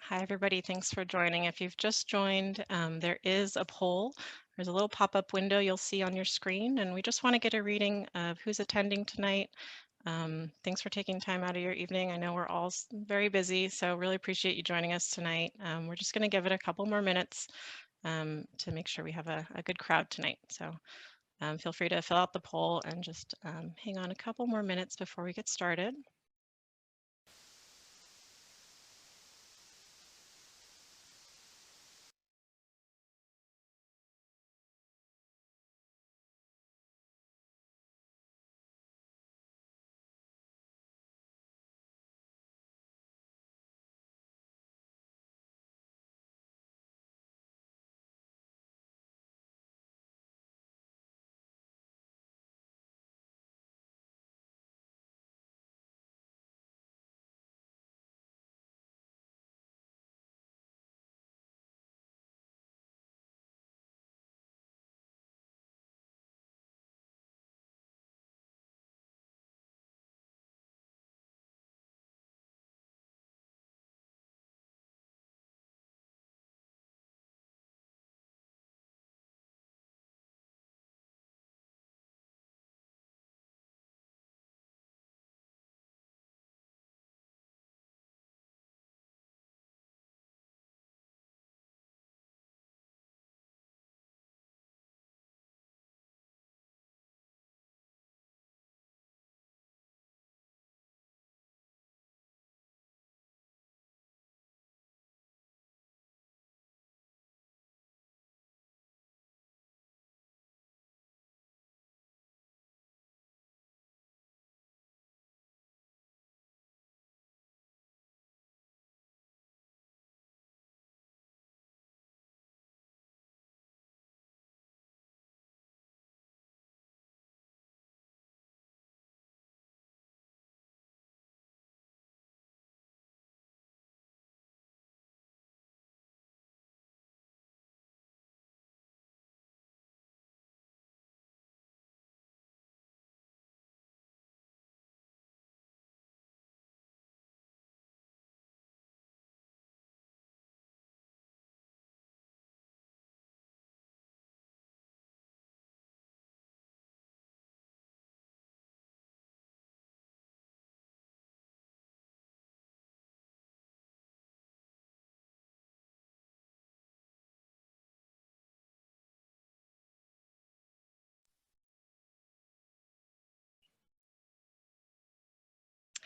Hi, everybody. Thanks for joining. If you've just joined, there is a poll. There's a little pop-up window you'll see on your screen, and we just want to get a reading of who's attending tonight. Thanks for taking time out of your evening. I know we're all very busy, so really appreciate you joining us tonight. We're just going to give it a couple more minutes to make sure we have a good crowd tonight. So feel free to fill out the poll and just hang on a couple more minutes before we get started.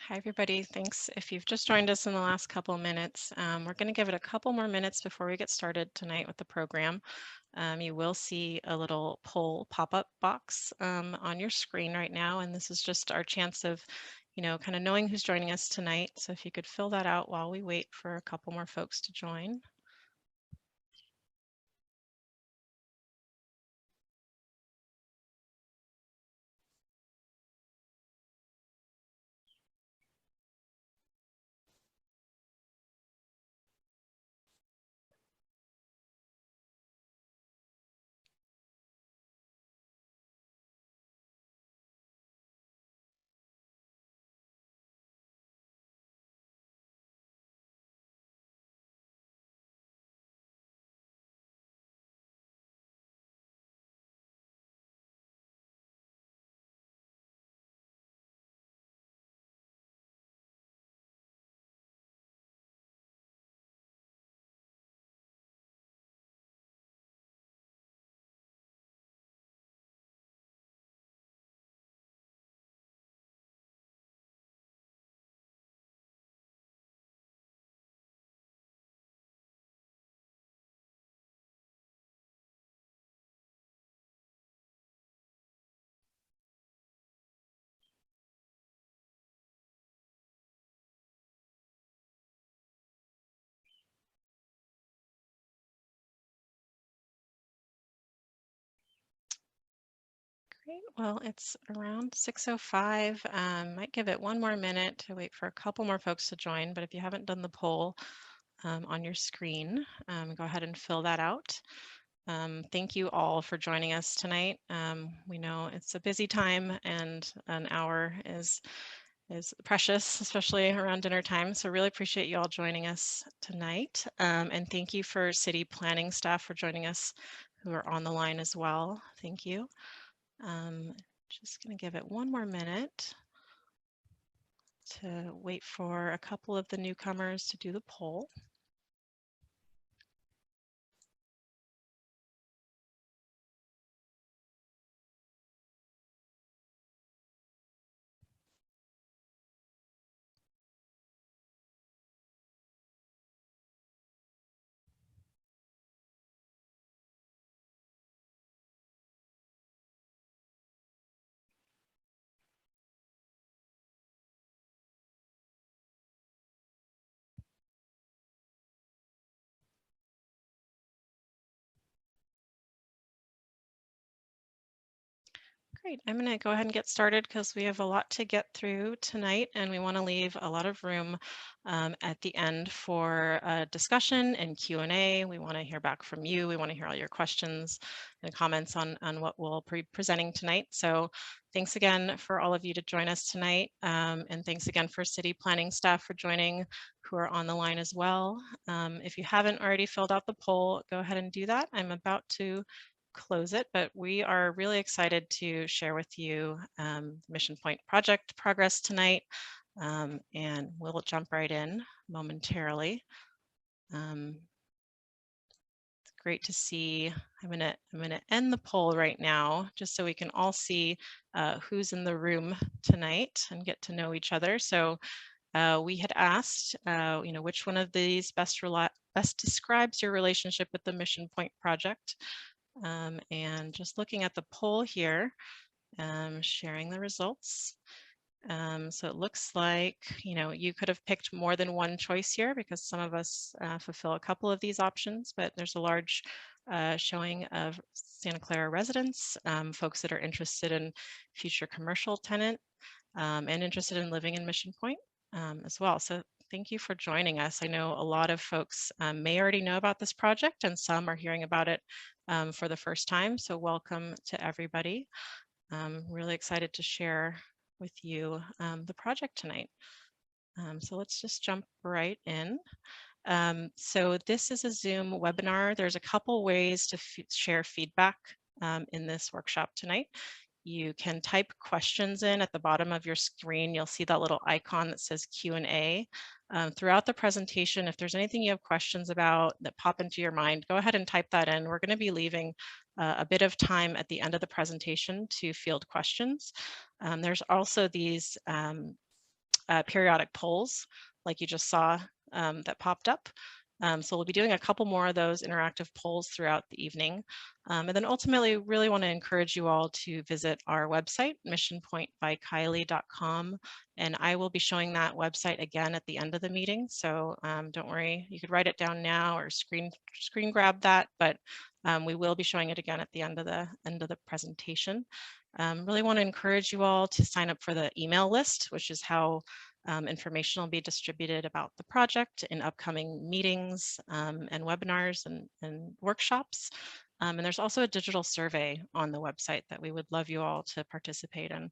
Hi, everybody. Thanks. If you've just joined us in the last couple of minutes, we're going to give it a couple more minutes before we get started tonight with the program. You will see a little poll pop-up box on your screen right now, and this is just our chance of, kind of knowing who's joining us tonight. So if you could fill that out while we wait for a couple more folks to join. Great. Well, it's around 6:05. Might give it one more minute to wait for a couple more folks to join, but if you haven't done the poll on your screen, go ahead and fill that out. Thank you all for joining us tonight. We know it's a busy time and an hour is is precious, especially around dinner time. So really appreciate you all joining us tonight. And thank you for city planning staff for joining us who are on the line as well. Thank you. Just going to give it one more minute to wait for a couple of the newcomers to do the poll. Great. I'm going to go ahead and get started because we have a lot to get through tonight, and we want to leave a lot of room at the end for discussion and Q&A. We want to hear back from you. We want to hear all your questions and comments on what we'll be presenting tonight. So thanks again for all of you to join us tonight, and thanks again for city planning staff for joining who are on the line as well. If you haven't already filled out the poll, go ahead and do that. I'm about to close it, but we are really excited to share with you Mission Point project progress tonight, and we'll jump right in momentarily. It's great to see. I'm gonna end the poll right now, just so we can all see who's in the room tonight and get to know each other. So we had asked, which one of these best describes your relationship with the Mission Point project? And just looking at the poll here, sharing the results. So it looks like, you could have picked more than one choice here because some of us fulfill a couple of these options, but there's a large showing of Santa Clara residents, folks that are interested in future commercial tenant, and interested in living in Mission Point as well. So thank you for joining us. I know a lot of folks may already know about this project, and some are hearing about it for the first time. So welcome to everybody. I'm really excited to share with you the project tonight. So let's just jump right in. So this is a Zoom webinar. There's a couple ways to share feedback in this workshop tonight. You can type questions in at the bottom of your screen. You'll see that little icon that says Q&A. Throughout the presentation, if there's anything you have questions about that pop into your mind, go ahead and type that in. We're going to be leaving a bit of time at the end of the presentation to field questions. There's also these periodic polls, like you just saw, that popped up. So we'll be doing a couple more of those interactive polls throughout the evening. And then ultimately, really want to encourage you all to visit our website, missionpointbykylie.com. And I will be showing that website again at the end of the meeting. So don't worry, you could write it down now or screen grab that, but we will be showing it again at the end of the presentation. Really want to encourage you all to sign up for the email list, which is how information will be distributed about the project in upcoming meetings and webinars and workshops. And there's also a digital survey on the website that we would love you all to participate in.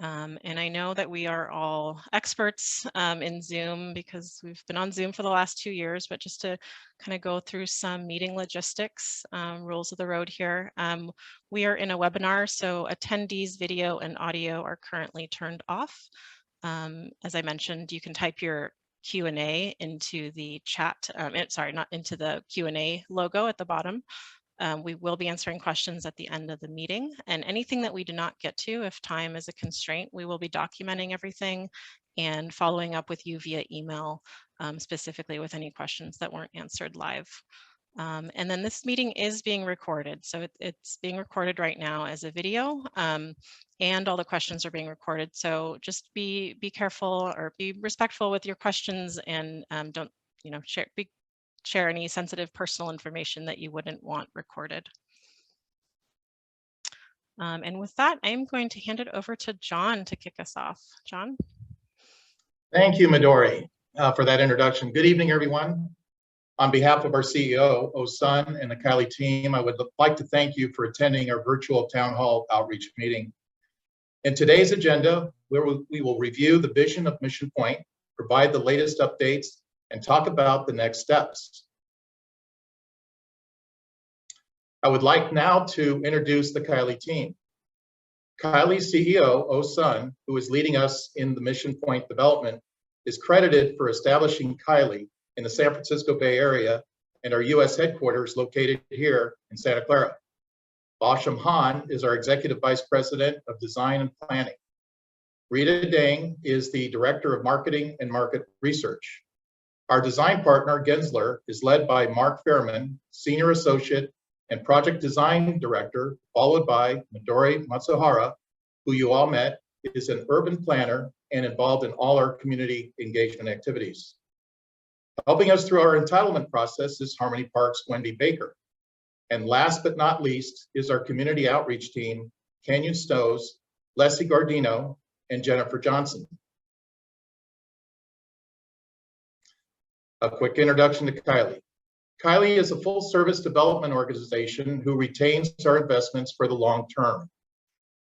And I know that we are all experts in Zoom because we've been on Zoom for the last 2 years, but just to kind of go through some meeting logistics, rules of the road here. We are in a webinar, so attendees' video and audio are currently turned off. As I mentioned, you can type your Q&A into the chat, sorry, not into the Q&A logo at the bottom. We will be answering questions at the end of the meeting, and anything that we do not get to, if time is a constraint, we will be documenting everything and following up with you via email, specifically with any questions that weren't answered live. And then this meeting is being recorded. So it's being recorded right now as a video, and all the questions are being recorded. So just be careful or be respectful with your questions, and don't share any sensitive personal information that you wouldn't want recorded. And with that, I'm going to hand it over to John to kick us off. John? Thank you, Midori, for that introduction. Good evening, everyone. On behalf of our CEO, Osun, and the Kylie team, I would like to thank you for attending our virtual town hall outreach meeting. In today's agenda, we will review the vision of Mission Point, provide the latest updates, and talk about the next steps. I would like now to introduce the Kylie team. Kylie's CEO, Sun, who is leading us in the Mission Point development, is credited for establishing Kylie in the San Francisco Bay Area and our US headquarters located here in Santa Clara. Basham Han is our Executive Vice President of Design and Planning. Rita Dang is the Director of Marketing and Market Research. Our design partner, Gensler, is led by Mark Fairman, Senior Associate and Project Design Director, followed by Midori Matsuhara, who you all met, is an urban planner and involved in all our community engagement activities. Helping us through our entitlement process is Harmony Park's Wendy Baker. And last but not least is our community outreach team, Canyon Stowe's Leslie Gardino and Jennifer Johnson. A quick introduction to Kylie. Kylie is a full-service development organization who retains our investments for the long term.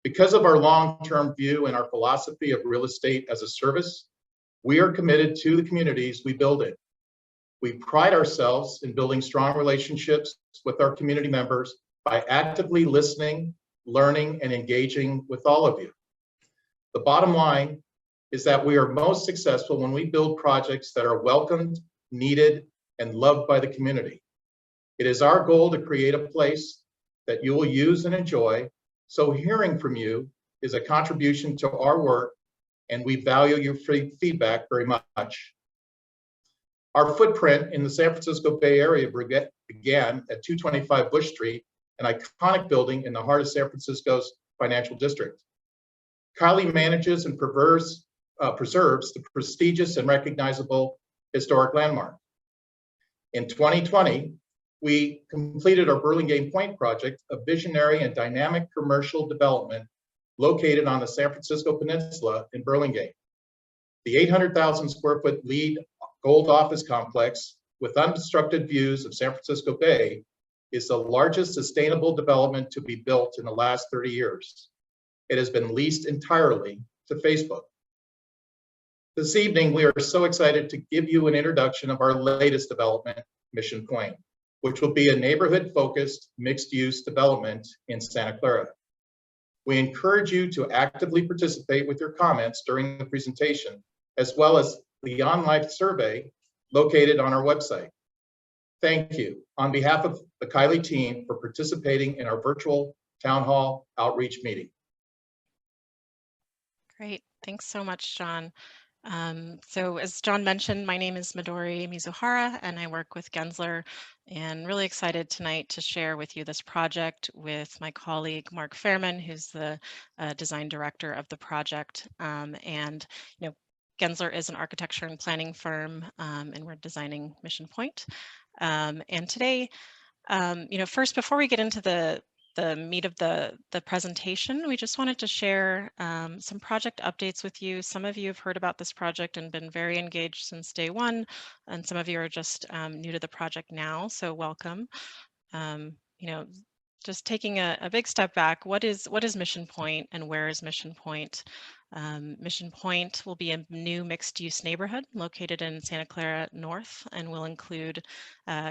Because of our long-term view and our philosophy of real estate as a service, we are committed to the communities we build in. We pride ourselves in building strong relationships with our community members by actively listening, learning, and engaging with all of you. The bottom line is that we are most successful when we build projects that are welcomed, needed, and loved by the community. It is our goal to create a place that you will use and enjoy, so hearing from you is a contribution to our work, and we value your feedback very much. Our footprint in the San Francisco Bay Area began at 225 Bush Street, an iconic building in the heart of San Francisco's financial district. Kylie manages and preserves the prestigious and recognizable historic landmark. In 2020, we completed our Burlingame Point project, a visionary and dynamic commercial development located on the San Francisco Peninsula in Burlingame. The 800,000 square foot LEED Gold office complex with unobstructed views of San Francisco Bay is the largest sustainable development to be built in the last 30 years. It has been leased entirely to Facebook. This evening, we are so excited to give you an introduction of our latest development, Mission Point, which will be a neighborhood-focused, mixed-use development in Santa Clara. We encourage you to actively participate with your comments during the presentation, as well as the online survey located on our website. Thank you on behalf of the Kylie team for participating in our virtual town hall outreach meeting. Great. Thanks so much, John. So as John mentioned, my name is Midori Mizuhara, and I work with Gensler, and really excited tonight to share with you this project with my colleague, Mark Fairman, who's the design director of the project. And, you know, Gensler is an architecture and planning firm, and we're designing Mission Point. And today, you know, first, before we get into the meat of the presentation, we just wanted to share some project updates with you. Some of you have heard about this project and been very engaged since day one, and some of you are just new to the project now, so welcome. You know, just taking a big step back, what is Mission Point and where is Mission Point? Mission Point will be a new mixed-use neighborhood located in Santa Clara North and will include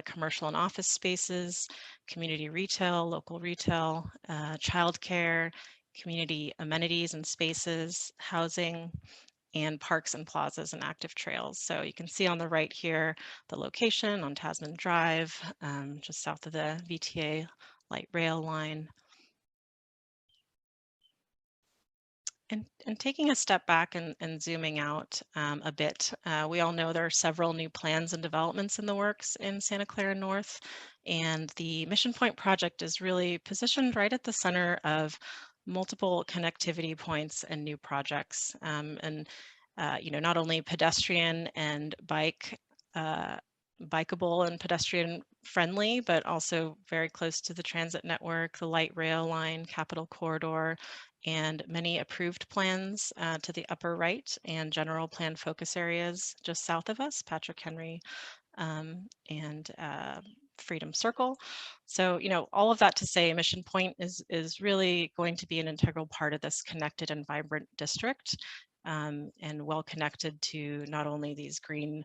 commercial and office spaces, community retail, local retail, childcare, community amenities and spaces, housing, and parks and plazas and active trails. So you can see on the right here the location on Tasman Drive, just south of the VTA light rail line. And taking a step back and zooming out a bit, we all know there are several new plans and developments in the works in Santa Clara North, and the Mission Point project is really positioned right at the center of multiple connectivity points and new projects. You know, not only pedestrian and bikeable and pedestrian friendly, but also very close to the transit network, the light rail line, Capitol Corridor, and many approved plans to the upper right and general plan focus areas just south of us, Patrick Henry and Freedom Circle. So, all of that to say, Mission Point is really going to be an integral part of this connected and vibrant district, and well connected to not only these green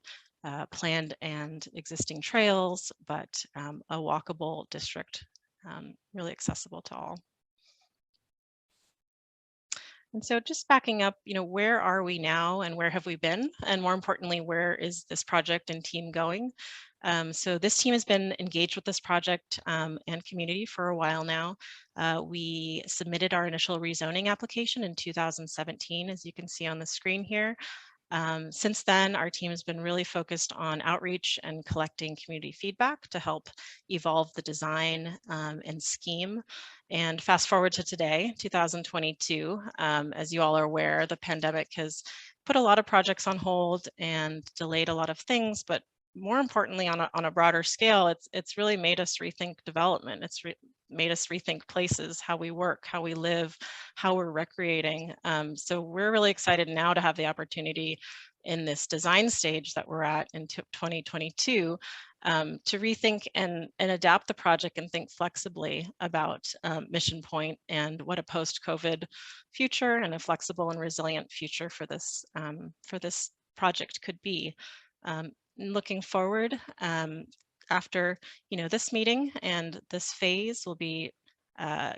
planned and existing trails, but a walkable district, really accessible to all. And so just backing up, where are we now and where have we been? And more importantly, where is this project and team going? So this team has been engaged with this project and community for a while now. We submitted our initial rezoning application in 2017, as you can see on the screen here. Since then, our team has been really focused on outreach and collecting community feedback to help evolve the design and scheme. And fast forward to today, 2022, as you all are aware, the pandemic has put a lot of projects on hold and delayed a lot of things, but more importantly, on a broader scale, it's really made us rethink development. It's made us rethink places, how we work, how we live, how we're recreating. So we're really excited now to have the opportunity in this design stage that we're at in 2022 to rethink and adapt the project and think flexibly about Mission Point and what a post-COVID future and a flexible and resilient future for this project could be. Looking forward, after this meeting and this phase, will be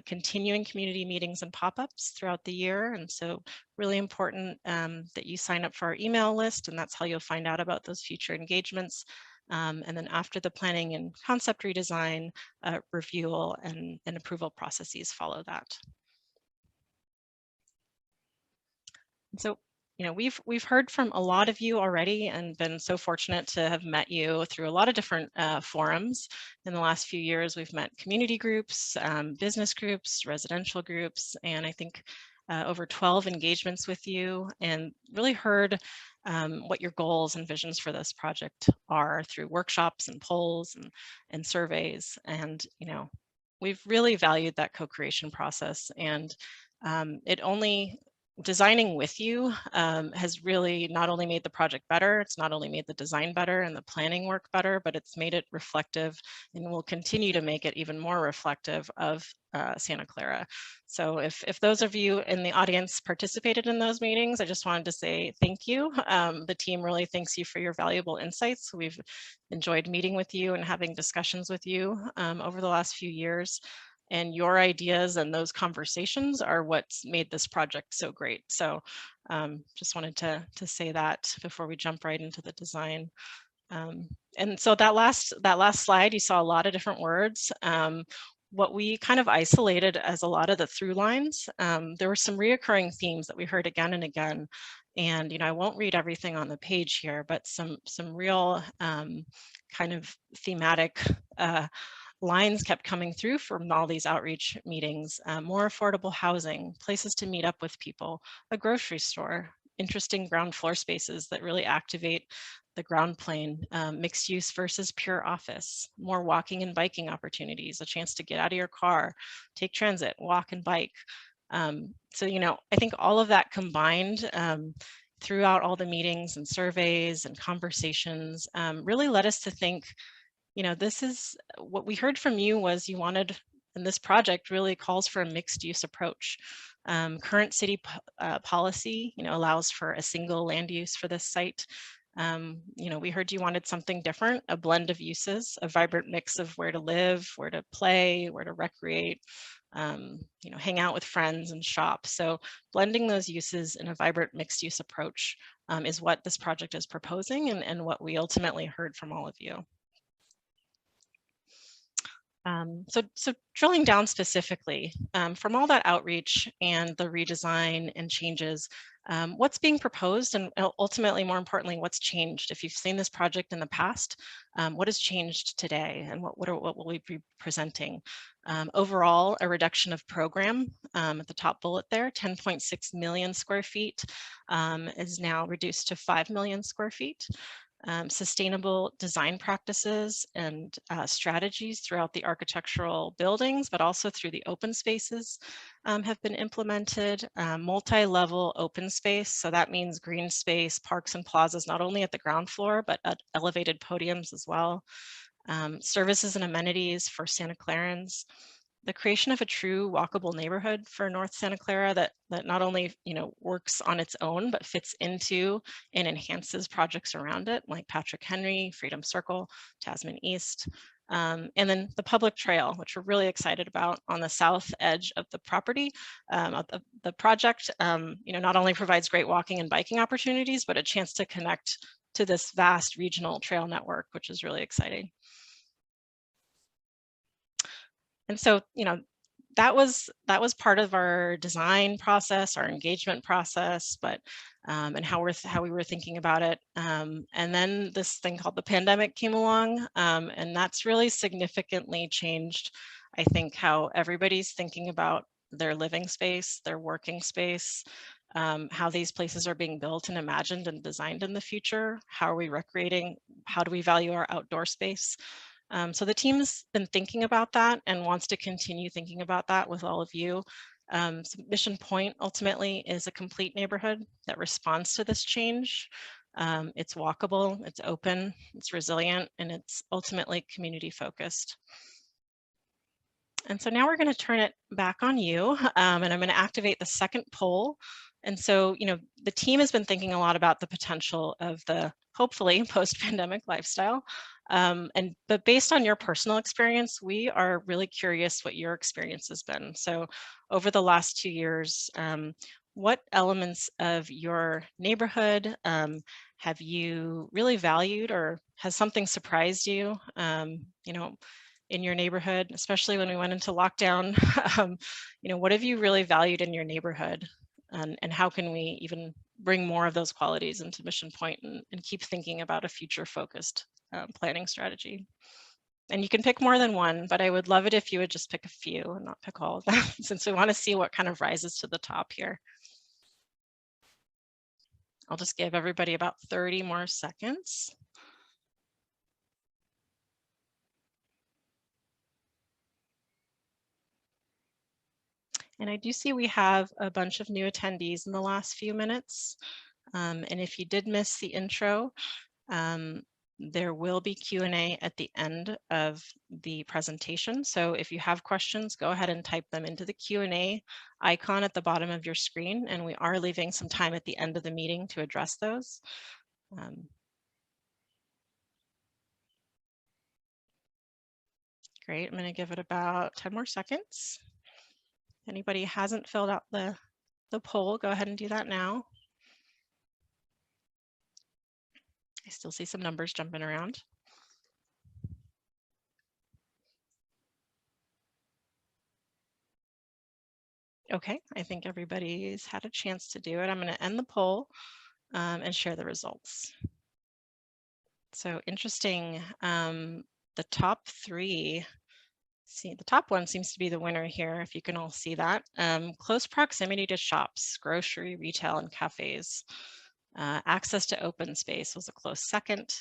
continuing community meetings and pop-ups throughout the year. And so really important that you sign up for our email list, and that's how you'll find out about those future engagements. And then after the planning and concept redesign, review and approval processes follow that. So, we've heard from a lot of you already and been so fortunate to have met you through a lot of different forums. In the last few years, we've met community groups, business groups, residential groups, and I think over 12 engagements with you, and really heard what your goals and visions for this project are through workshops and polls and surveys. And, we've really valued that co-creation process, and designing with you has really not only made the project better, it's not only made the design better and the planning work better, but it's made it reflective and will continue to make it even more reflective of Santa Clara. So if those of you in the audience participated in those meetings, I just wanted to say thank you. The team really thanks you for your valuable insights. We've enjoyed meeting with you and having discussions with you over the last few years. And your ideas and those conversations are what's made this project so great. So just wanted to say that before we jump right into the design. And so that last slide, you saw a lot of different words. What we kind of isolated as a lot of the through lines, there were some reoccurring themes that we heard again and again. And I won't read everything on the page here, but some real kind of thematic lines kept coming through from all these outreach meetings. More affordable housing, places to meet up with people, a grocery store, interesting ground floor spaces that really activate the ground plane, mixed use versus pure office, more walking and biking opportunities, a chance to get out of your car, take transit, walk and bike. So, I think all of that combined throughout all the meetings and surveys and conversations really led us to think, this is what we heard from you was you wanted, and this project really calls for a mixed use approach. Current city policy, allows for a single land use for this site. We heard you wanted something different, a blend of uses, a vibrant mix of where to live, where to play, where to recreate, hang out with friends and shop. So blending those uses in a vibrant mixed use approach is what this project is proposing and what we ultimately heard from all of you. So drilling down specifically, from all that outreach and the redesign and changes, what's being proposed and ultimately, more importantly, what's changed? If you've seen this project in the past, what has changed today and what will we be presenting? Overall, a reduction of program at the top bullet there, 10.6 million square feet is now reduced to 5 million square feet. Sustainable design practices and strategies throughout the architectural buildings, but also through the open spaces have been implemented. Multi-level open space, so that means green space, parks and plazas, not only at the ground floor, but at elevated podiums as well. services and amenities for Santa Clarans, the creation of a true walkable neighborhood for North Santa Clara that not only works on its own but fits into and enhances projects around it like Patrick Henry, Freedom Circle, Tasman East, and then the public trail, which we're really excited about on the south edge of the property. The project not only provides great walking and biking opportunities, but a chance to connect to this vast regional trail network, which is really exciting. And so, that was part of our design process, our engagement process, but and how we were thinking about it. And then this thing called the pandemic came along, and that's really significantly changed, I think, how everybody's thinking about their living space, their working space, how these places are being built and imagined and designed in the future. How are we recreating? How do we value our outdoor space? So the team's been thinking about that and wants to continue thinking about that with all of you. So Mission Point ultimately is a complete neighborhood that responds to this change. It's walkable, it's open, it's resilient, and it's ultimately community focused. And so now we're going to turn it back on you, and I'm going to activate the second poll. And so, the team has been thinking a lot about the potential of the hopefully post-pandemic lifestyle. But based on your personal experience, we are really curious what your experience has been. So over the last 2 years, what elements of your neighborhood have you really valued, or has something surprised you? In your neighborhood, especially when we went into lockdown. What have you really valued in your neighborhood, and how can we even bring more of those qualities into Mission Point and keep thinking about a future focused planning strategy? And you can pick more than one, but I would love it if you would just pick a few and not pick all of them, since we want to see what kind of rises to the top here. I'll just give everybody about 30 more seconds. And I do see we have a bunch of new attendees in the last few minutes. And if you did miss the intro, there will be Q&A at the end of the presentation. So if you have questions, go ahead and type them into the Q&A icon at the bottom of your screen. And we are leaving some time at the end of the meeting to address those. Great, I'm going to give it about 10 more seconds. If anybody hasn't filled out the poll, go ahead and do that now. I still see some numbers jumping around. Okay, I think everybody's had a chance to do it. I'm going to end the poll and share the results. So interesting, the top three, see, the top one seems to be the winner here, if you can all see that. Close proximity to shops, grocery, retail, and cafes. Access to open space was a close second.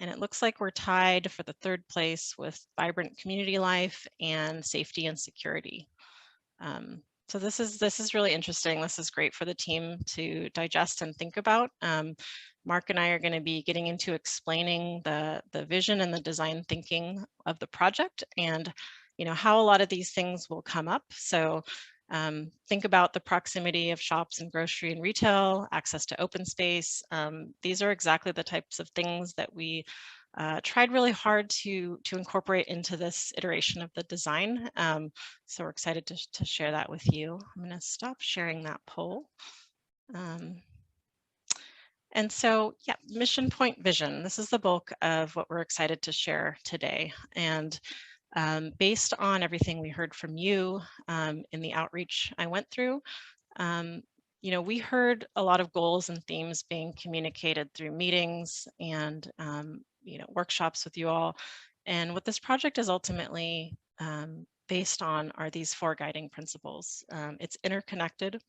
And it looks like we're tied for the third place with vibrant community life and safety and security. So this is really interesting. This is great for the team to digest and think about. Mark and I are going to be getting into explaining the vision and the design thinking of the project, and how a lot of these things will come up. So think about the proximity of shops and grocery and retail, access to open space. These are exactly the types of things that we tried really hard to incorporate into this iteration of the design. So we're excited to share that with you. I'm going to stop sharing that poll. And so, yeah, Mission Point vision. This is the bulk of what we're excited to share today. And based on everything we heard from you in the outreach I went through, we heard a lot of goals and themes being communicated through meetings and workshops with you all. And what this project is ultimately based on are these 4 guiding principles. It's interconnected.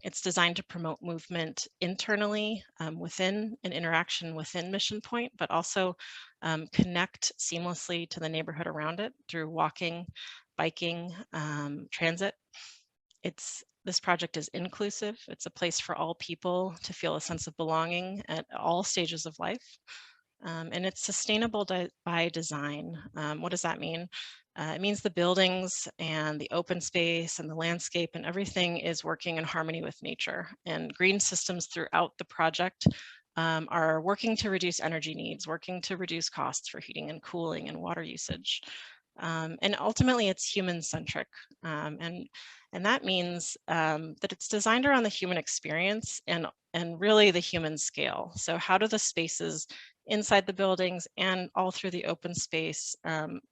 It's designed to promote movement internally within an interaction within Mission Point, but also connect seamlessly to the neighborhood around it through walking, biking, transit. This project is inclusive. It's a place for all people to feel a sense of belonging at all stages of life. And it's sustainable by design. What does that mean? It means the buildings and the open space and the landscape and everything is working in harmony with nature. And green systems throughout the project are working to reduce energy needs, working to reduce costs for heating and cooling and water usage. And ultimately, it's human-centric. And that means that it's designed around the human experience and really the human scale. So how do the spaces inside the buildings and all through the open space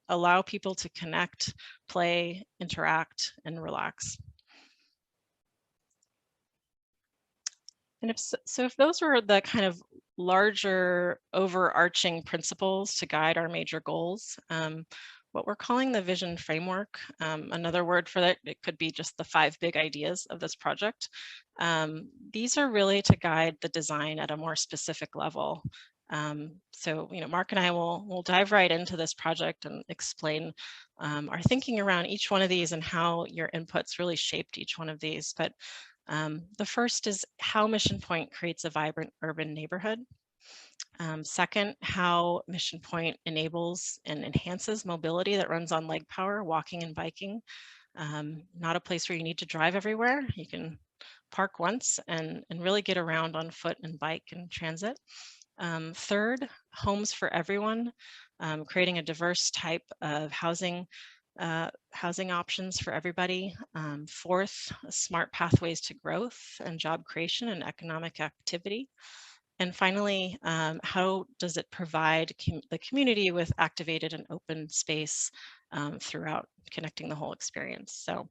allow people to connect, play, interact, and relax? And if those were the kind of larger overarching principles to guide our major goals, what we're calling the vision framework, another word for that, it could be just the 5 big ideas of this project. These are really to guide the design at a more specific level. So, Mark and I will dive right into this project and explain our thinking around each one of these and how your inputs really shaped each one of these. But the first is how Mission Point creates a vibrant urban neighborhood. Second, how Mission Point enables and enhances mobility that runs on leg power, walking and biking. Not a place where you need to drive everywhere. You can park once and really get around on foot and bike and transit. Third, homes for everyone, creating a diverse type of housing options for everybody. Fourth, smart pathways to growth and job creation and economic activity. And finally, how does it provide the community with activated and open space throughout, connecting the whole experience? So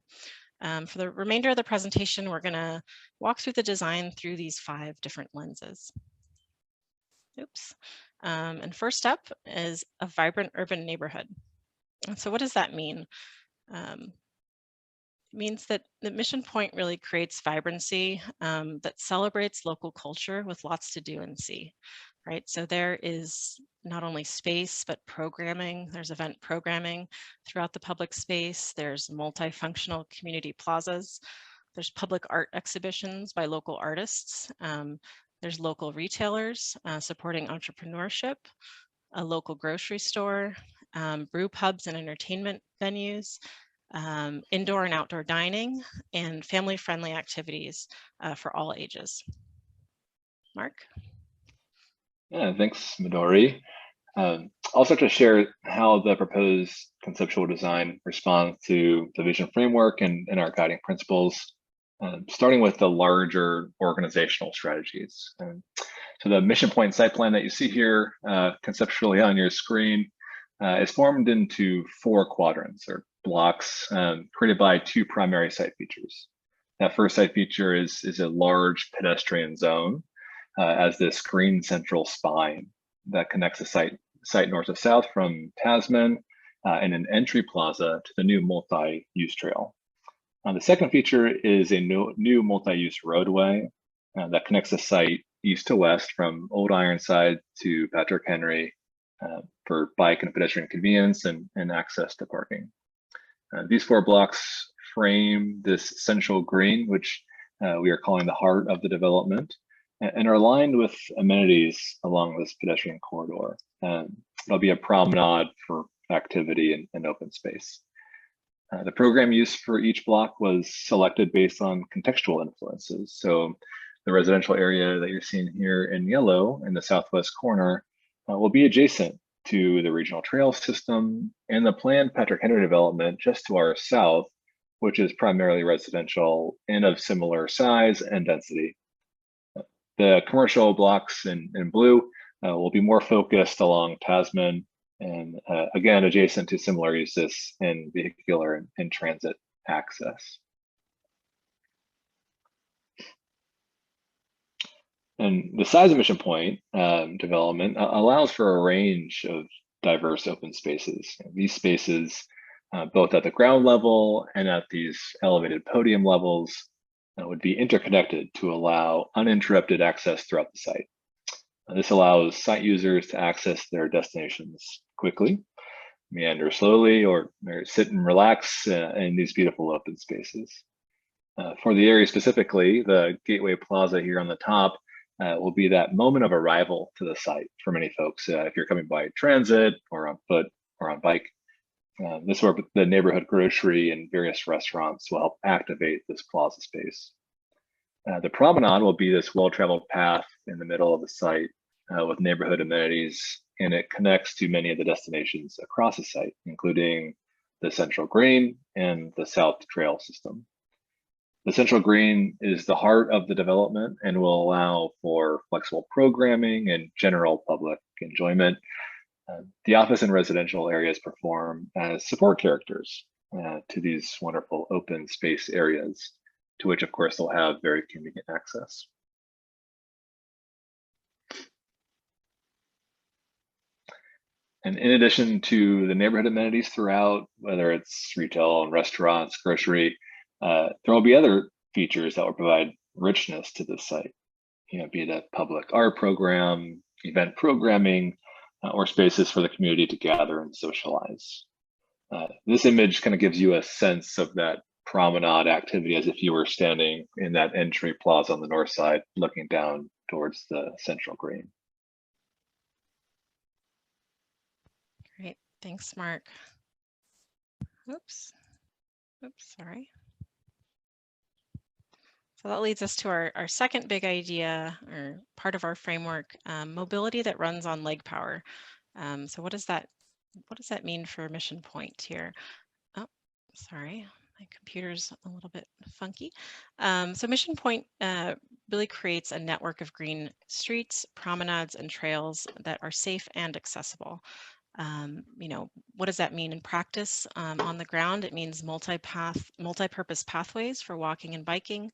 for the remainder of the presentation, we're going to walk through the design through these 5 different lenses. Oops. And first up is a vibrant urban neighborhood. And so what does that mean? It means that the Mission Point really creates vibrancy that celebrates local culture with lots to do and see, right? So there is not only space, but programming. There's event programming throughout the public space. There's multifunctional community plazas. There's public art exhibitions by local artists. There's local retailers supporting entrepreneurship, a local grocery store, brew pubs and entertainment venues, indoor and outdoor dining, and family-friendly activities for all ages. Mark? Yeah, thanks, Midori. I'll start to share how the proposed conceptual design responds to the vision framework and our guiding principles, starting with the larger organizational strategies. So the Mission Point site plan that you see here conceptually on your screen is formed into 4 quadrants or blocks created by 2 primary site features. That first site feature is a large pedestrian zone as this green central spine that connects the site north to south from Tasman and an entry plaza to the new multi-use trail. The second feature is a new multi-use roadway that connects the site east to west from Old Ironside to Patrick Henry for bike and pedestrian convenience and access to parking. These 4 blocks frame this central green, which we are calling the heart of the development, and are aligned with amenities along this pedestrian corridor. There'll be a promenade for activity and open space. The program use for each block was selected based on contextual influences. So the residential area that you're seeing here in yellow in the southwest corner will be adjacent to the regional trail system and the planned Patrick Henry development just to our south, which is primarily residential and of similar size and density. The commercial blocks in blue will be more focused along Tasman and again, adjacent to similar uses in vehicular and transit access. And the size of Mission Point development allows for a range of diverse open spaces. These spaces, both at the ground level and at these elevated podium levels, would be interconnected to allow uninterrupted access throughout the site. This allows site users to access their destinations quickly, meander slowly, or sit and relax in these beautiful open spaces. For the area specifically, the Gateway Plaza here on the top will be that moment of arrival to the site for many folks. If you're coming by transit or on foot or on bike, this is where the neighborhood grocery and various restaurants will help activate this plaza space. The promenade will be this well-traveled path in the middle of the site with neighborhood amenities, and it connects to many of the destinations across the site, including the Central Green and the South Trail system. The Central Green is the heart of the development and will allow for flexible programming and general public enjoyment. The office and residential areas perform as support characters to these wonderful open space areas, to which, of course, they'll have very convenient access. And in addition to the neighborhood amenities throughout, whether it's retail and restaurants, grocery, there will be other features that will provide richness to the site, be it a public art program, event programming, or spaces for the community to gather and socialize. This image kind of gives you a sense of that promenade activity as if you were standing in that entry plaza on the north side, looking down towards the Central Green. Great, thanks, Mark. Oops, sorry. So that leads us to our second big idea, or part of our framework, mobility that runs on leg power. So what does that mean for Mission Point here? Oh, sorry, my computer's a little bit funky. So Mission Point really creates a network of green streets, promenades, and trails that are safe and accessible. What does that mean in practice? On the ground, it means multi-purpose pathways for walking and biking,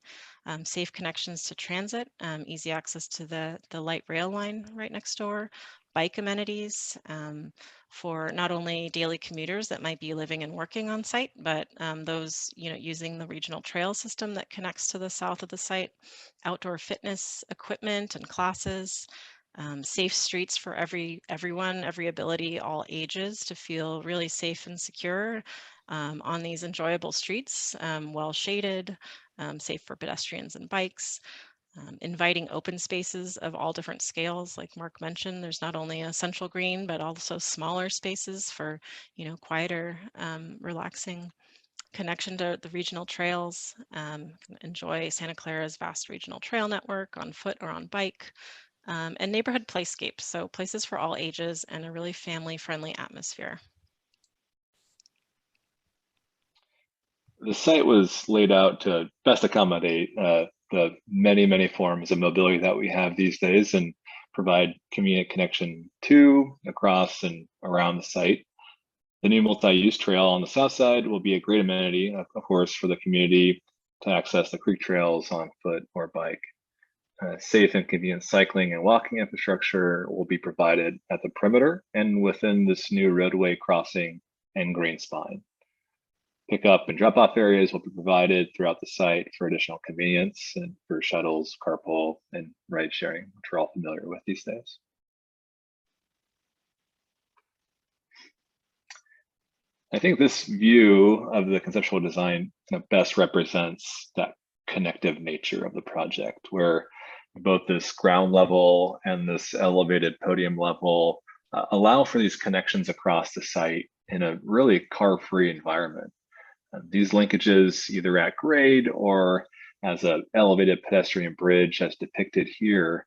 safe connections to transit, easy access to the light rail line right next door, bike amenities for not only daily commuters that might be living and working on site, but those using the regional trail system that connects to the south of the site, outdoor fitness equipment and classes, safe streets for everyone, every ability, all ages to feel really safe and secure on these enjoyable streets, well shaded, safe for pedestrians and bikes. Inviting open spaces of all different scales, like Mark mentioned, there's not only a central green, but also smaller spaces for, quieter, relaxing connection to the regional trails. Enjoy Santa Clara's vast regional trail network on foot or on bike. And neighborhood playscapes, so places for all ages and a really family-friendly atmosphere. The site was laid out to best accommodate the many forms of mobility that we have these days and provide convenient connection to, across, and around the site. The new multi-use trail on the south side will be a great amenity, of course, for the community to access the creek trails on foot or bike. Safe and convenient cycling and walking infrastructure will be provided at the perimeter and within this new roadway crossing and green spine. Pickup and drop-off areas will be provided throughout the site for additional convenience and for shuttles, carpool, and ride sharing, which we're all familiar with these days. I think this view of the conceptual design best represents that connective nature of the project, where both this ground level and this elevated podium level allow for these connections across the site in a really car-free environment. These linkages, either at grade or as an elevated pedestrian bridge as depicted here,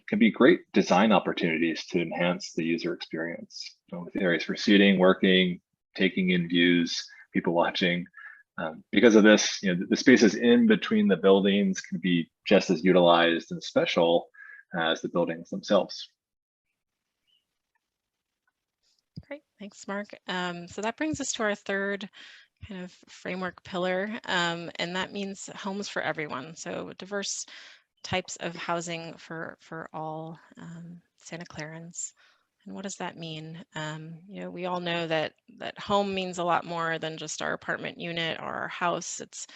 can be great design opportunities to enhance the user experience, with areas for seating, working, taking in views, people watching. Because of this, the spaces in between the buildings can be just as utilized and special as the buildings themselves. Great, thanks, Mark. So that brings us to our third kind of framework pillar, and that means homes for everyone. So diverse types of housing for all Santa Clarans. And what does that mean? We all know that home means a lot more than just our apartment unit or our house. It's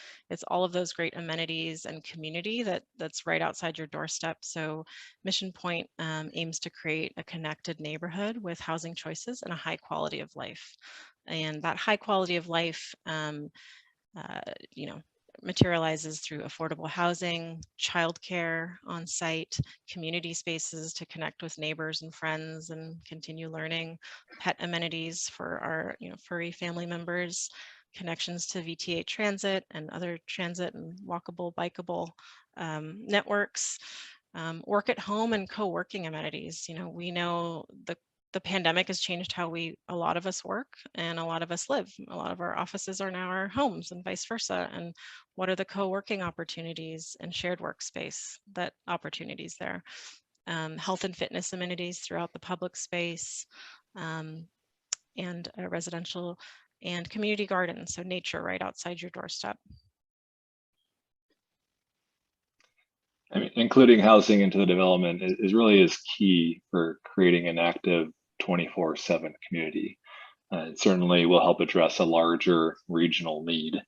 all of those great amenities and community that's right outside your doorstep. So Mission Point aims to create a connected neighborhood with housing choices and a high quality of life. And that high quality of life, materializes through affordable housing, childcare on site, community spaces to connect with neighbors and friends and continue learning, pet amenities for our furry family members, connections to VTA transit and other transit and walkable, bikeable networks, work at home and co-working amenities. We know the pandemic has changed how a lot of us work and a lot of us live. A lot of our offices are now our homes and vice versa. And what are the co-working opportunities and shared workspace opportunities there? Health and fitness amenities throughout the public space, and residential and community gardens, so nature right outside your doorstep. I mean, including housing into the development is key for creating an active 24/7 community. It certainly will help address a larger regional need.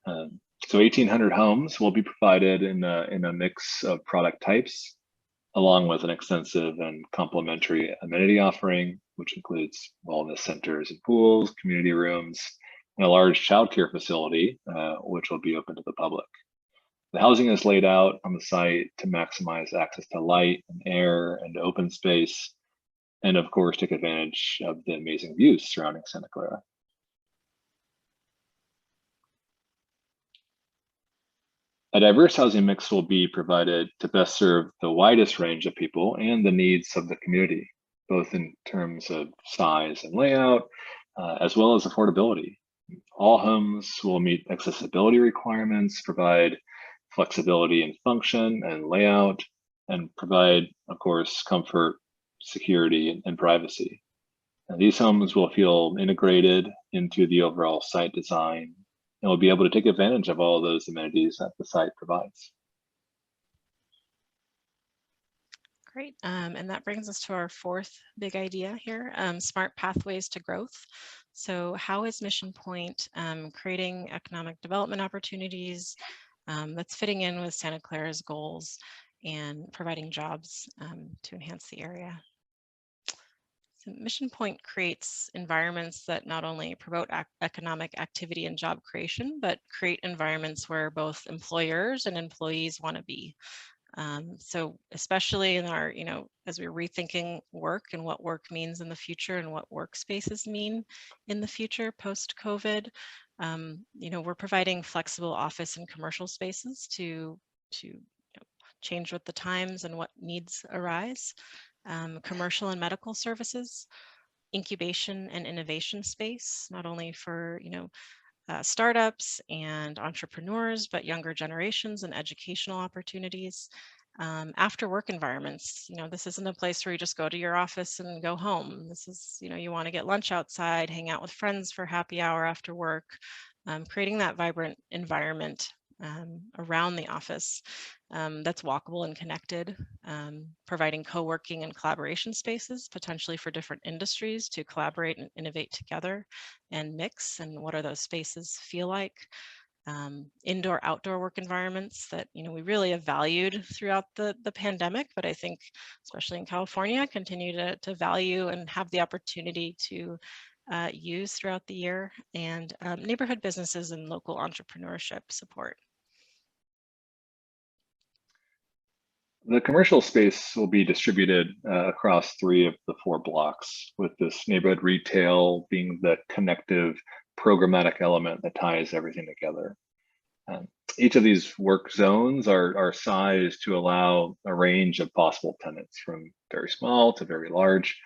So 1,800 homes will be provided in a mix of product types, along with an extensive and complementary amenity offering, which includes wellness centers and pools, community rooms, and a large childcare facility, which will be open to the public. The housing is laid out on the site to maximize access to light and air and open space, and of course, take advantage of the amazing views surrounding Santa Clara. A diverse housing mix will be provided to best serve the widest range of people and the needs of the community, both in terms of size and layout, as well as affordability. All homes will meet accessibility requirements, provide flexibility in function and layout, and provide, of course, comfort, security, and privacy. And these homes will feel integrated into the overall site design and will be able to take advantage of all of those amenities that the site provides. Great, and that brings us to our fourth big idea here, smart pathways to growth. So how is Mission Point creating economic development opportunities that's fitting in with Santa Clara's goals and providing jobs to enhance the area? So Mission Point creates environments that not only promote economic activity and job creation, but create environments where both employers and employees want to be. So especially in our, as we're rethinking work and what work means in the future and what workspaces mean in the future post-COVID, we're providing flexible office and commercial spaces to change with the times and what needs arise. Commercial and medical services, incubation and innovation space, not only for startups and entrepreneurs, but younger generations and educational opportunities. After work environments, this isn't a place where you just go to your office and go home. This is, you want to get lunch outside, hang out with friends for happy hour after work, creating that vibrant environment around the office that's walkable and connected, providing co-working and collaboration spaces, potentially for different industries to collaborate and innovate together and mix, and what are those spaces feel like. Indoor outdoor work environments that we really have valued throughout the pandemic, but I think especially in California continue to value and have the opportunity to use throughout the year, and neighborhood businesses and local entrepreneurship support. The commercial space will be distributed across 3 of the 4 blocks, with this neighborhood retail being the connective programmatic element that ties everything together. Each of these work zones are sized to allow a range of possible tenants, from very small to very large.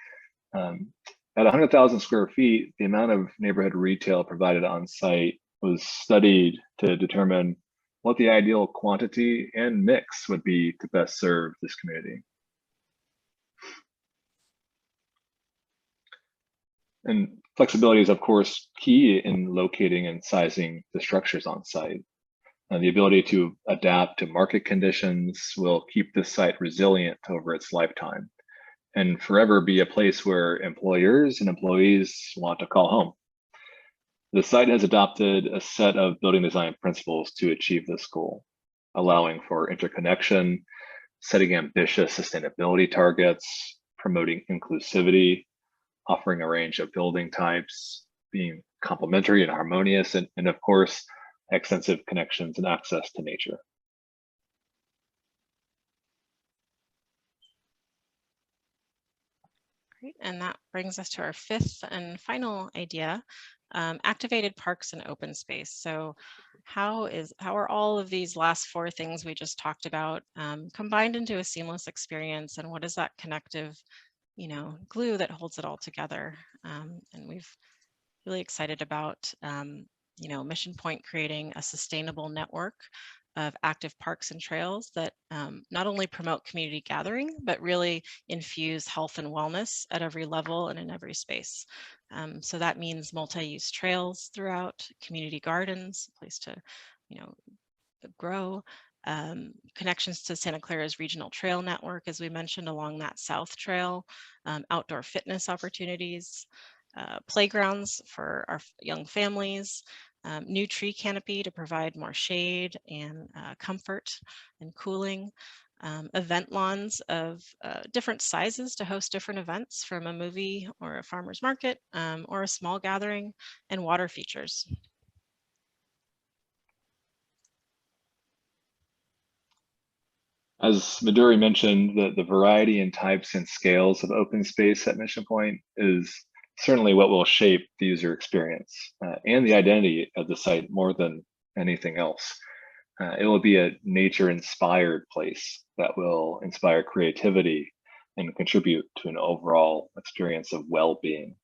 At 100,000 square feet, the amount of neighborhood retail provided on site was studied to determine what the ideal quantity and mix would be to best serve this community. And flexibility is, of course, key in locating and sizing the structures on site. The ability to adapt to market conditions will keep this site resilient over its lifetime and forever be a place where employers and employees want to call home. The site has adopted a set of building design principles to achieve this goal, allowing for interconnection, setting ambitious sustainability targets, promoting inclusivity, offering a range of building types, being complementary and harmonious, and of course, extensive connections and access to nature. Great, and that brings us to our fifth and final idea, activated parks and open space. So how are all of these last four things we just talked about combined into a seamless experience, and what is that connective, glue that holds it all together? And we've really excited about, Mission Point creating a sustainable network of active parks and trails that not only promote community gathering, but really infuse health and wellness at every level and in every space. So that means multi-use trails throughout, community gardens, a place to, grow, connections to Santa Clara's regional trail network, as we mentioned, along that South Trail, outdoor fitness opportunities, playgrounds for our young families, new tree canopy to provide more shade and comfort and cooling, event lawns of different sizes to host different events, from a movie or a farmer's market or a small gathering, and water features. As Midori mentioned, the variety and types and scales of open space at Mission Point is certainly what will shape the user experience and the identity of the site more than anything else. It will be a nature-inspired place that will inspire creativity and contribute to an overall experience of well-being.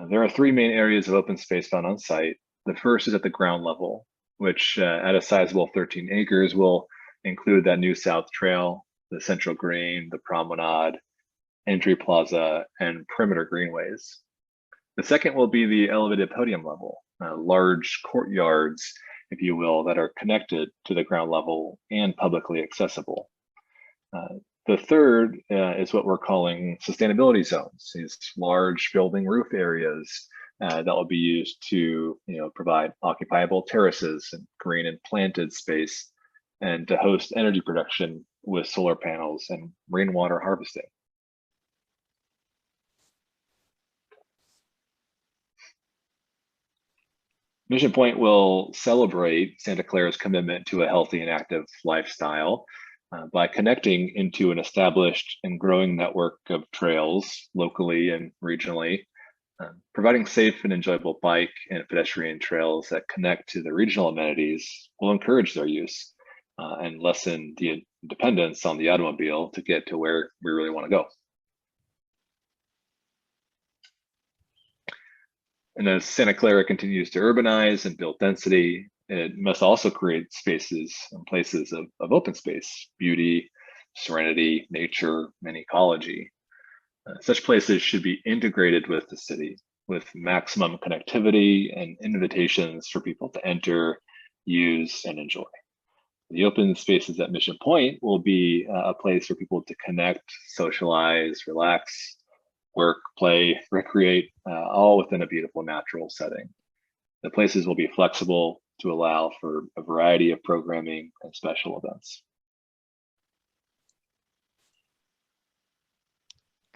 There are three main areas of open space found on site. The first is at the ground level, which at a sizable 13 acres will include that new South Trail, the Central Green, the Promenade, Entry Plaza, and perimeter greenways. The second will be the elevated podium level, large courtyards, if you will, that are connected to the ground level and publicly accessible. The third is what we're calling sustainability zones, these large building roof areas that will be used to provide occupiable terraces and green and planted space, and to host energy production with solar panels and rainwater harvesting. Mission Point will celebrate Santa Clara's commitment to a healthy and active lifestyle by connecting into an established and growing network of trails locally and regionally, providing safe and enjoyable bike and pedestrian trails that connect to the regional amenities will encourage their use and lessen the dependence on the automobile to get to where we really want to go. And as Santa Clara continues to urbanize and build density, it must also create spaces and places of open space, beauty, serenity, nature, and ecology. Such places should be integrated with the city, with maximum connectivity and invitations for people to enter, use, and enjoy. The open spaces at Mission Point will be a place for people to connect, socialize, relax, work, play, recreate, all within a beautiful natural setting. The places will be flexible to allow for a variety of programming and special events.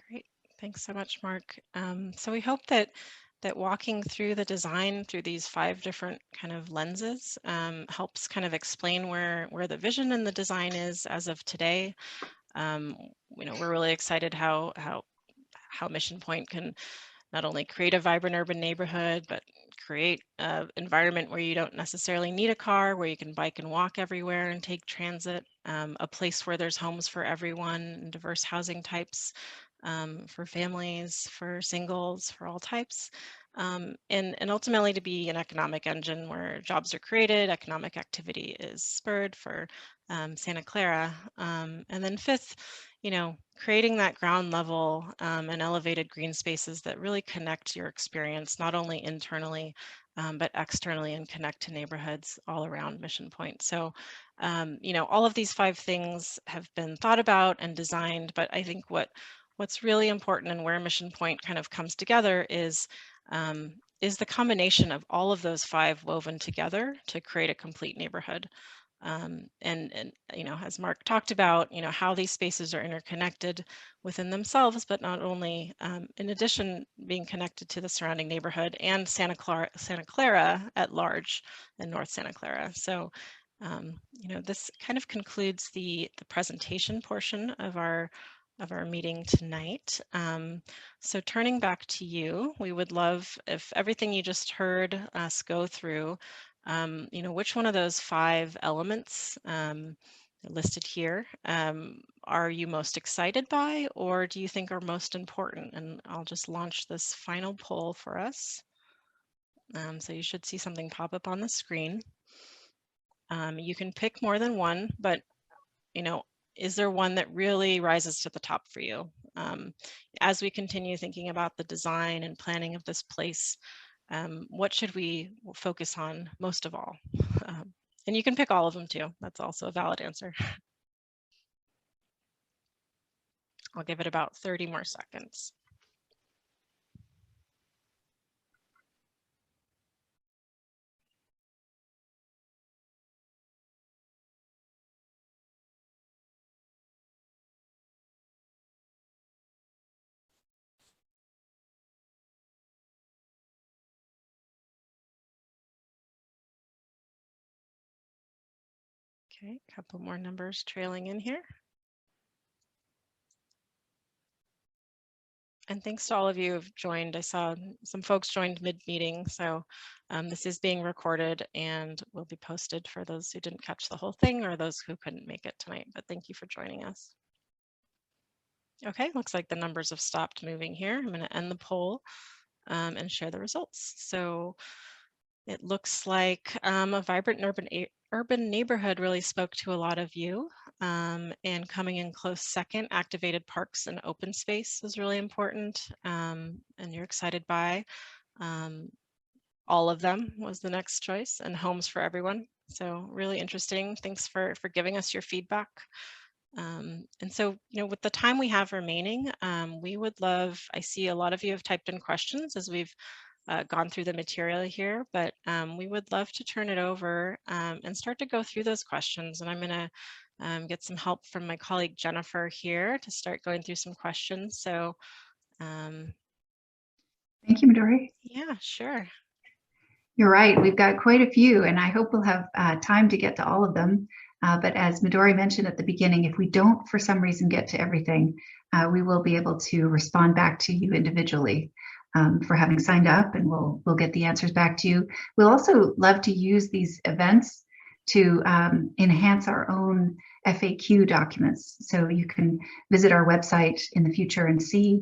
Great, thanks so much, Mark. So we hope that walking through the design through these 5 different kind of lenses helps kind of explain where the vision and the design is as of today. We're really excited how Mission Point can not only create a vibrant urban neighborhood, but create an environment where you don't necessarily need a car, where you can bike and walk everywhere and take transit, a place where there's homes for everyone, diverse housing types, for families, for singles, for all types, and ultimately to be an economic engine where jobs are created, economic activity is spurred for Santa Clara. And then fifth, creating that ground level and elevated green spaces that really connect your experience, not only internally, but externally, and connect to neighborhoods all around Mission Point. So, all of these 5 things have been thought about and designed, but I think what's really important and where Mission Point kind of comes together is the combination of all of those 5 woven together to create a complete neighborhood. And you know, as Mark talked about, you know, how these spaces are interconnected within themselves, but not only, in addition, being connected to the surrounding neighborhood and Santa Clara at large, and North Santa Clara. So, you know, this kind of concludes the presentation portion of our meeting tonight. So turning back to you, we would love if everything you just heard us go through, you know, which one of those 5 elements listed here are you most excited by, or do you think are most important? And I'll just launch this final poll for us. So you should see something pop up on the screen. You can pick more than one, but, you know, is there one that really rises to the top for you? As we continue thinking about the design and planning of this place, what should we focus on most of all? And you can pick all of them too. That's also a valid answer. I'll give it about 30 more seconds. Okay, a couple more numbers trailing in here. And thanks to all of you who've joined. I saw some folks joined mid-meeting, so this is being recorded and will be posted for those who didn't catch the whole thing or those who couldn't make it tonight, but thank you for joining us. Okay, looks like the numbers have stopped moving here. I'm going to end the poll and share the results. So it looks like a vibrant urban neighborhood really spoke to a lot of you. And coming in close second, activated parks and open space was really important. And you're excited by all of them was the next choice, and homes for everyone. So really interesting. Thanks for giving us your feedback. And so, you know, with the time we have remaining, we would love, I see a lot of you have typed in questions as we've gone through the material here, but we would love to turn it over and start to go through those questions. And I'm going to get some help from my colleague Jennifer here to start going through some questions. So thank you, Midori. Yeah, sure. You're right. We've got quite a few, and I hope we'll have time to get to all of them. But as Midori mentioned at the beginning, if we don't for some reason get to everything, we will be able to respond back to you individually for having signed up, and we'll get the answers back to you. We'll also love to use these events to enhance our own FAQ documents. So you can visit our website in the future and see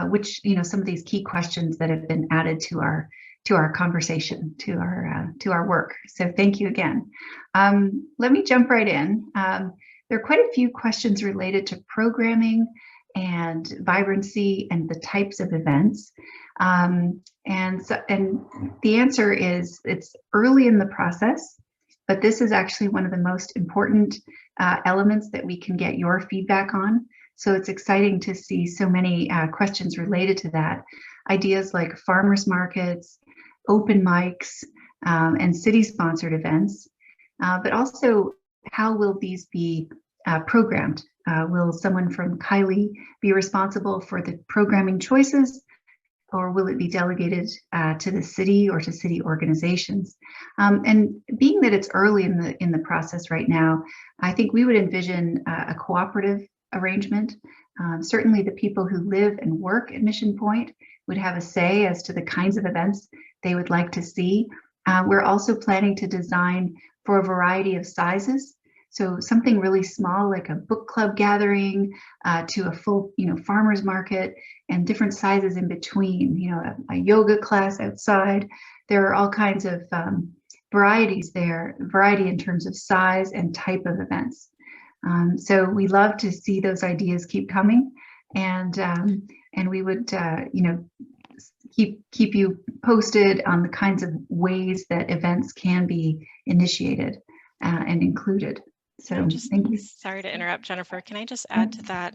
which, you know, some of these key questions that have been added to our conversation, to our work. So thank you again. Let me jump right in. There are quite a few questions related to programming and vibrancy and the types of events. And the answer is it's early in the process, but this is actually one of the most important elements that we can get your feedback on. So it's exciting to see so many questions related to that. Ideas like farmers markets, open mics, and city-sponsored events, but also how will these be programmed? Will someone from Kylie be responsible for the programming choices, or will it be delegated to the city or to city organizations? And being that it's early in the process right now, I think we would envision a cooperative arrangement. Certainly the people who live and work at Mission Point would have a say as to the kinds of events they would like to see. We're also planning to design for a variety of sizes. So something really small like a book club gathering to a full, you know, farmer's market, and different sizes in between, you know, a yoga class outside. There are all kinds of varieties there, variety in terms of size and type of events. So we love to see those ideas keep coming, and we would, you know, keep you posted on the kinds of ways that events can be initiated and included. So thank you. Sorry to interrupt, Jennifer. Can I just add to that?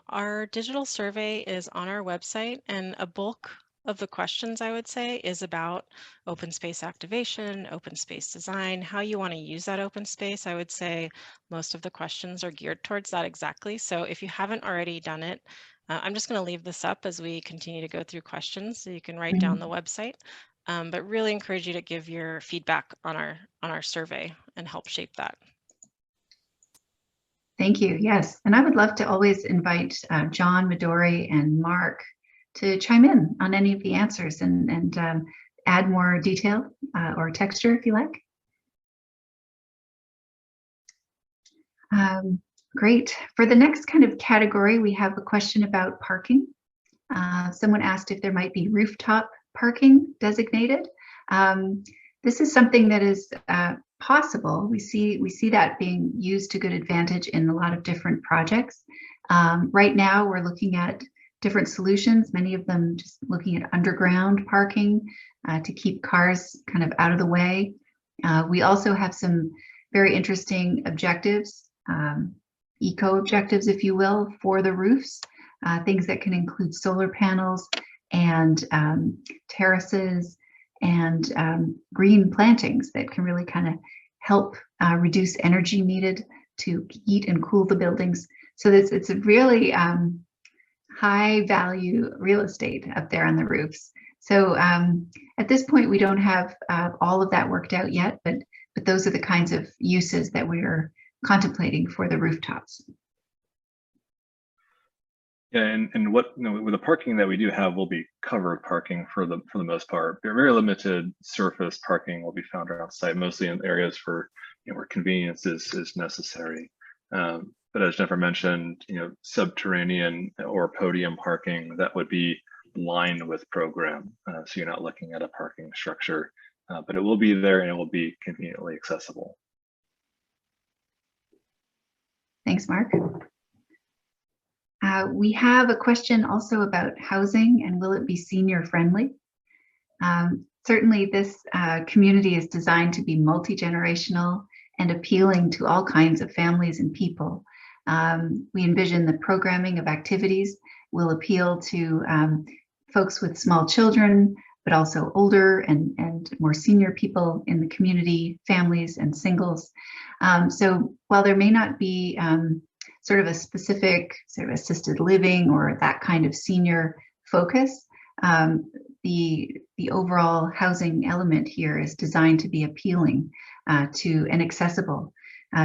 Our digital survey is on our website, and a bulk of the questions, I would say, is about open space activation, open space design, how you want to use that open space. I would say most of the questions are geared towards that exactly. So if you haven't already done it, I'm just going to leave this up as we continue to go through questions, so you can write down the website. But really encourage you to give your feedback on our survey and help shape that. Thank you. Yes, and I would love to always invite John, Midori, and Mark to chime in on any of the answers and add more detail or texture if you like. Great. For the next kind of category, we have a question about parking. Someone asked if there might be rooftop parking designated. This is something that is possible. We see that being used to good advantage in a lot of different projects. Right now, we're looking at different solutions, many of them just looking at underground parking to keep cars kind of out of the way. We also have some very interesting objectives, eco objectives, if you will, for the roofs, things that can include solar panels and terraces and green plantings that can really kind of help reduce energy needed to heat and cool the buildings. So it's a really high value real estate up there on the roofs. So at this point, we don't have all of that worked out yet, but those are the kinds of uses that we're contemplating for the rooftops. Yeah, and what with the parking that we do have will be covered parking for the most part. Very limited surface parking will be found around site, mostly in areas for where convenience is necessary. But as Jennifer mentioned, subterranean or podium parking that would be lined with program, so you're not looking at a parking structure, but it will be there and it will be conveniently accessible. Thanks, Mark. We have a question also about housing and will it be senior friendly? Certainly this community is designed to be multi-generational and appealing to all kinds of families and people. We envision the programming of activities will appeal to folks with small children, but also older and more senior people in the community, families and singles. So while there may not be sort of a specific sort of assisted living or that kind of senior focus, the overall housing element here is designed to be appealing to and accessible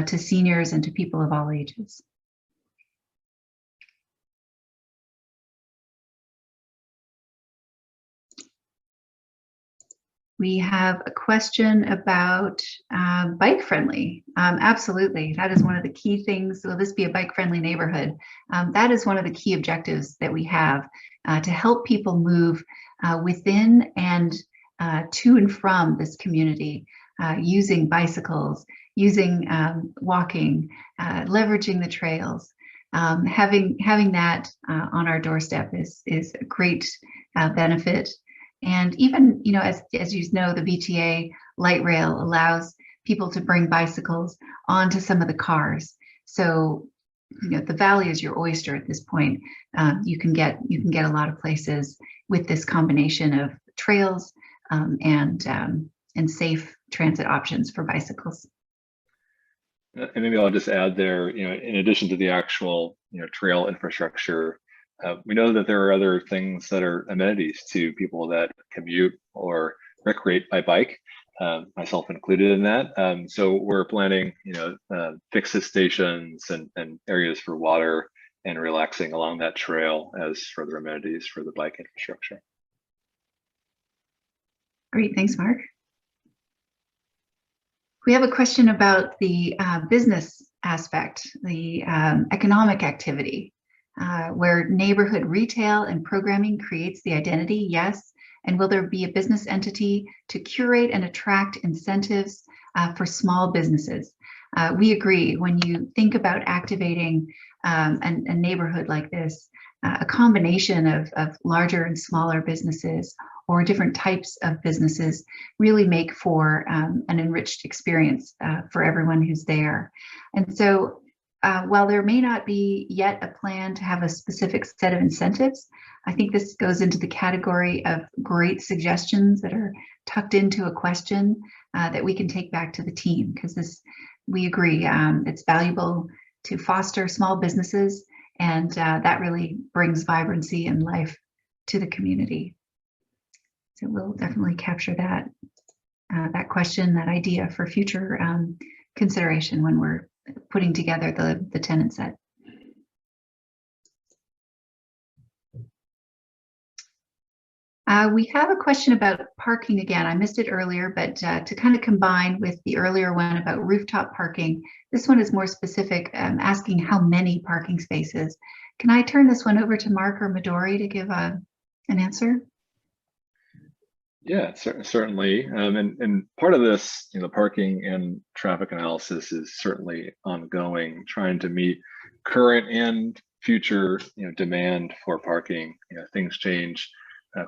to seniors and to people of all ages. We have a question about bike friendly. Absolutely, that is one of the key things. Will this be a bike friendly neighborhood? That is one of the key objectives that we have to help people move within and to and from this community using bicycles, using walking, leveraging the trails. Having that on our doorstep is a great benefit. And even, as you know, the VTA light rail allows people to bring bicycles onto some of the cars. So, the valley is your oyster at this point. You can get a lot of places with this combination of trails and safe transit options for bicycles. And maybe I'll just add there, in addition to the actual, trail infrastructure, we know that there are other things that are amenities to people that commute or recreate by bike, myself included in that. So we're planning, fixed stations and areas for water and relaxing along that trail as further amenities for the bike infrastructure. Great, thanks, Mark. We have a question about the business aspect, the economic activity. Where neighborhood retail and programming creates the identity, yes. And will there be a business entity to curate and attract incentives for small businesses? We agree. When you think about activating a neighborhood like this, a combination of larger and smaller businesses or different types of businesses really make for an enriched experience for everyone who's there. And so while there may not be yet a plan to have a specific set of incentives, I think this goes into the category of great suggestions that are tucked into a question that we can take back to the team, because we agree, it's valuable to foster small businesses, and that really brings vibrancy and life to the community. So we'll definitely capture that question, that idea for future consideration when we're putting together the tenant set. We have a question about parking again. I missed it earlier, but to kind of combine with the earlier one about rooftop parking, this one is more specific, asking how many parking spaces. Can I turn this one over to Mark or Midori to give an answer? Yeah, certainly. And part of this, parking and traffic analysis is certainly ongoing, trying to meet current and future, demand for parking. Things change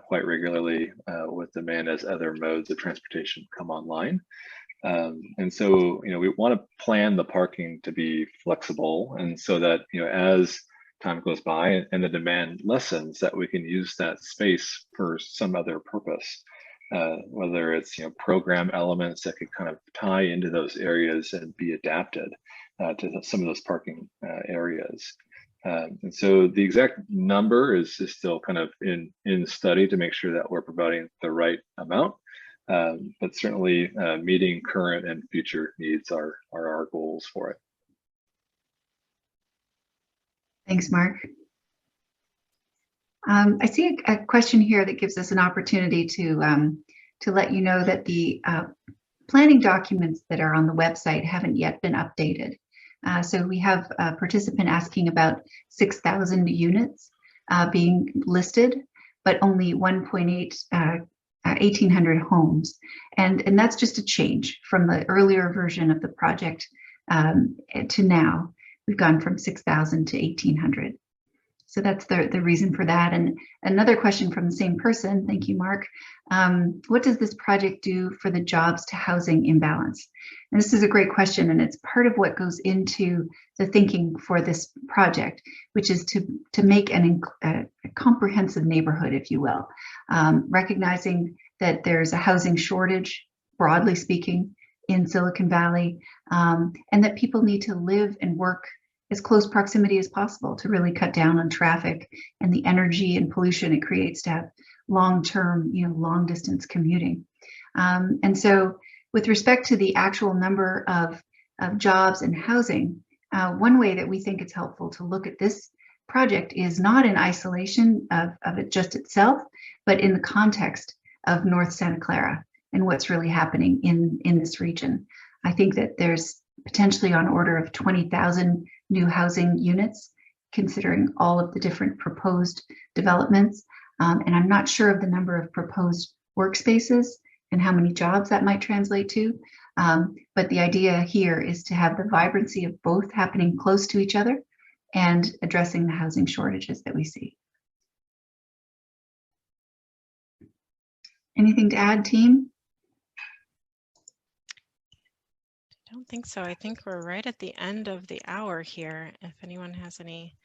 quite regularly with demand as other modes of transportation come online. And so, we want to plan the parking to be flexible, and so that, as time goes by and the demand lessens, that we can use that space for some other purpose. Whether it's program elements that could kind of tie into those areas and be adapted to some of those parking areas. And so the exact number is still kind of in study to make sure that we're providing the right amount, but certainly meeting current and future needs are our goals for it. Thanks, Mark. I see a question here that gives us an opportunity to let you know that the planning documents that are on the website haven't yet been updated. So we have a participant asking about 6,000 units being listed, but only 1,800 homes. And that's just a change from the earlier version of the project to now. We've gone from 6,000 to 1,800. So that's the reason for that. And another question from the same person, thank you, Mark. What does this project do for the jobs to housing imbalance? And this is a great question, and it's part of what goes into the thinking for this project, which is to make a comprehensive neighborhood, if you will, recognizing that there's a housing shortage, broadly speaking, in Silicon Valley, and that people need to live and work as close proximity as possible to really cut down on traffic and the energy and pollution it creates to have long-term, long distance commuting. And so with respect to the actual number of jobs and housing, one way that we think it's helpful to look at this project is not in isolation of it just itself, but in the context of North Santa Clara and what's really happening in this region. I think that there's potentially on order of 20,000 new housing units, considering all of the different proposed developments. And I'm not sure of the number of proposed workspaces and how many jobs that might translate to. But the idea here is to have the vibrancy of both happening close to each other and addressing the housing shortages that we see. Anything to add, team? I don't think so. I think we're right at the end of the hour here. If anyone has any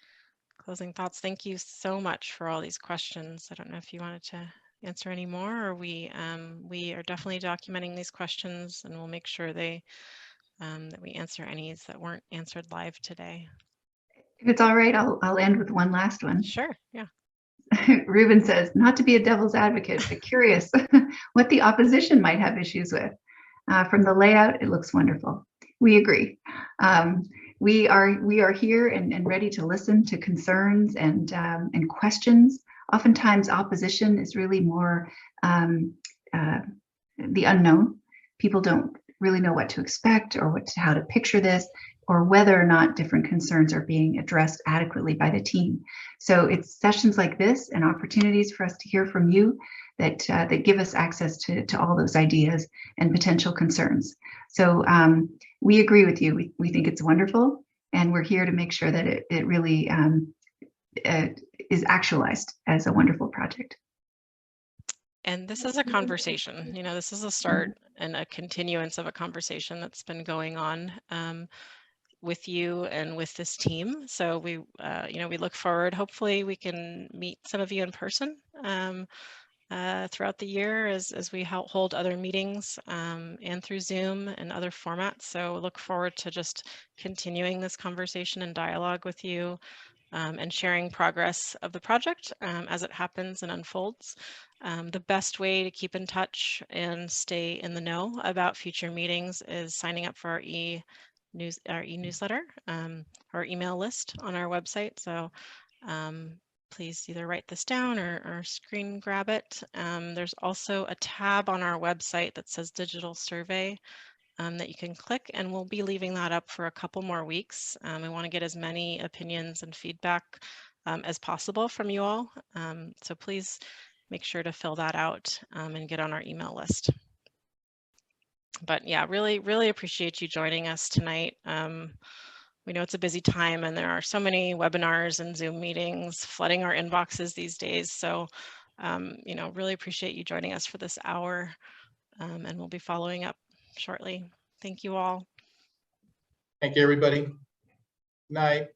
closing thoughts, thank you so much for all these questions. I don't know if you wanted to answer any more, or we are definitely documenting these questions, and we'll make sure that we answer any that weren't answered live today. If it's all right, I'll end with one last one. Sure, yeah. Ruben says, not to be a devil's advocate, but curious what the opposition might have issues with. From the layout, it looks wonderful. We agree. We are here and ready to listen to concerns and questions. Oftentimes, opposition is really more the unknown. People don't really know what to expect or how to picture this, or whether or not different concerns are being addressed adequately by the team. So it's sessions like this and opportunities for us to hear from you that give us access to all those ideas and potential concerns. So we agree with you. We think it's wonderful, and we're here to make sure that it really is actualized as a wonderful project. And this is a conversation, this is a start and a continuance of a conversation that's been going on. with you and with this team. So we, you know, we look forward. Hopefully, we can meet some of you in person throughout the year as we hold other meetings and through Zoom and other formats. So look forward to just continuing this conversation and dialogue with you. And sharing progress of the project as it happens and unfolds. The best way to keep in touch and stay in the know about future meetings is signing up for our e-newsletter, our email list on our website. So please either write this down or screen grab it. There's also a tab on our website that says Digital Survey. That you can click, and we'll be leaving that up for a couple more weeks. We want to get as many opinions and feedback as possible from you all. So please make sure to fill that out and get on our email list. But yeah, really appreciate you joining us tonight. We know it's a busy time and there are so many webinars and Zoom meetings flooding our inboxes these days. So, you know, really appreciate you joining us for this hour, and we'll be following up shortly. Thank you all. Thank you, everybody. Night.